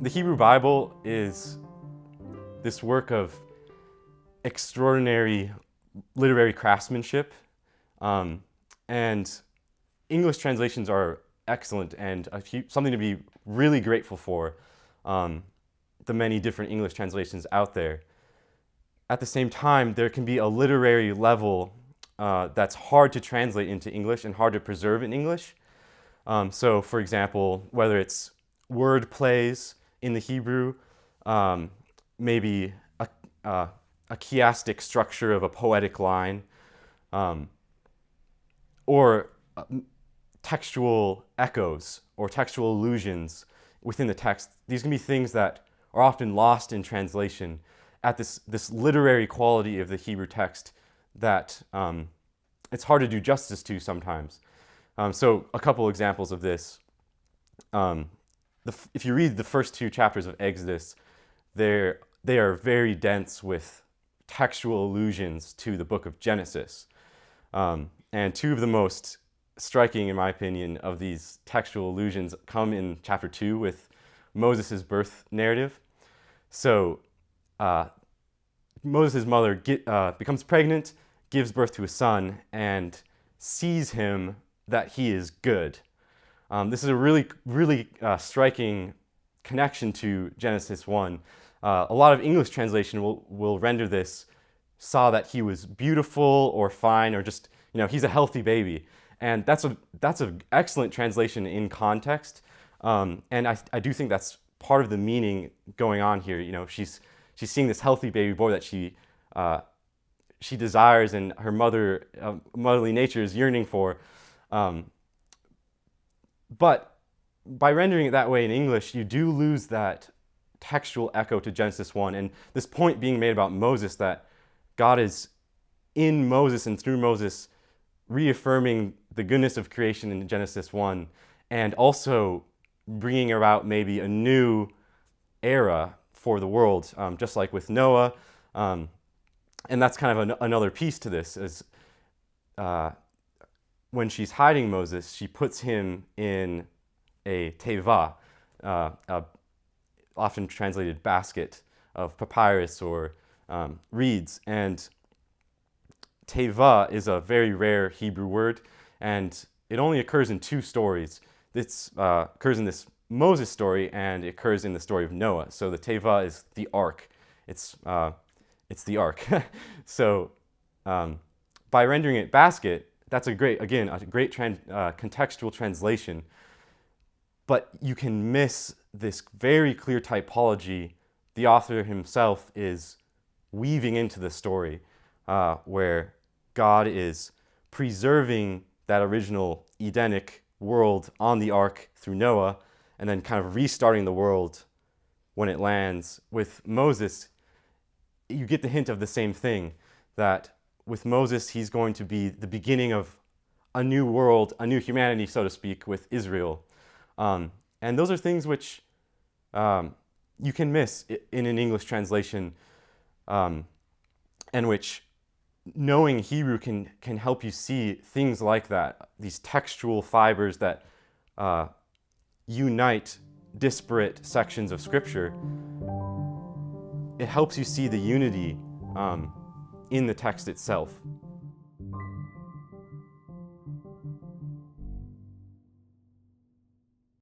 The Hebrew Bible is this work of extraordinary literary craftsmanship, and English translations are excellent and something to be really grateful for, the many different English translations out there. At the same time, there can be a literary level that's hard to translate into English and hard to preserve in English. So, for example, whether it's word plays in the Hebrew, maybe a chiastic structure of a poetic line, or textual echoes or textual allusions within the text. These can be things that are often lost in translation at this literary quality of the Hebrew text that it's hard to do justice to sometimes. So a couple examples of this. If you read the first two chapters of Exodus, they are very dense with textual allusions to the book of Genesis. And two of the most striking, in my opinion, of these textual allusions come in chapter 2 with Moses' birth narrative. So Moses' mother becomes pregnant, gives birth to a son, and sees him that he is good. This is a really striking connection to Genesis 1. A lot of English translation will render this, saw that he was beautiful or fine or just, he's a healthy baby. And that's an excellent translation in context. And I do think that's part of the meaning going on here. She's seeing this healthy baby boy that she desires and her motherly nature is yearning for. But by rendering it that way in English, you do lose that textual echo to Genesis 1. And this point being made about Moses, that God is in Moses and through Moses reaffirming the goodness of creation in Genesis 1, and also bringing about maybe a new era for the world, just like with Noah. And that's kind of another piece to this, is when she's hiding Moses, she puts him in a teva, often translated basket of papyrus or reeds. And teva is a very rare Hebrew word, and it only occurs in two stories. It occurs in this Moses story, and it occurs in the story of Noah. So the teva is the ark. It's the ark. So by rendering it basket, that's a great contextual translation. But you can miss this very clear typology the author himself is weaving into the story, where God is preserving that original Edenic world on the ark through Noah, and then kind of restarting the world when it lands. With Moses, you get the hint of the same thing, that with Moses, he's going to be the beginning of a new world, a new humanity, so to speak, with Israel. And those are things which you can miss in an English translation, and which knowing Hebrew can help you see things like that, these textual fibers that unite disparate sections of Scripture. It helps you see the unity in the text itself.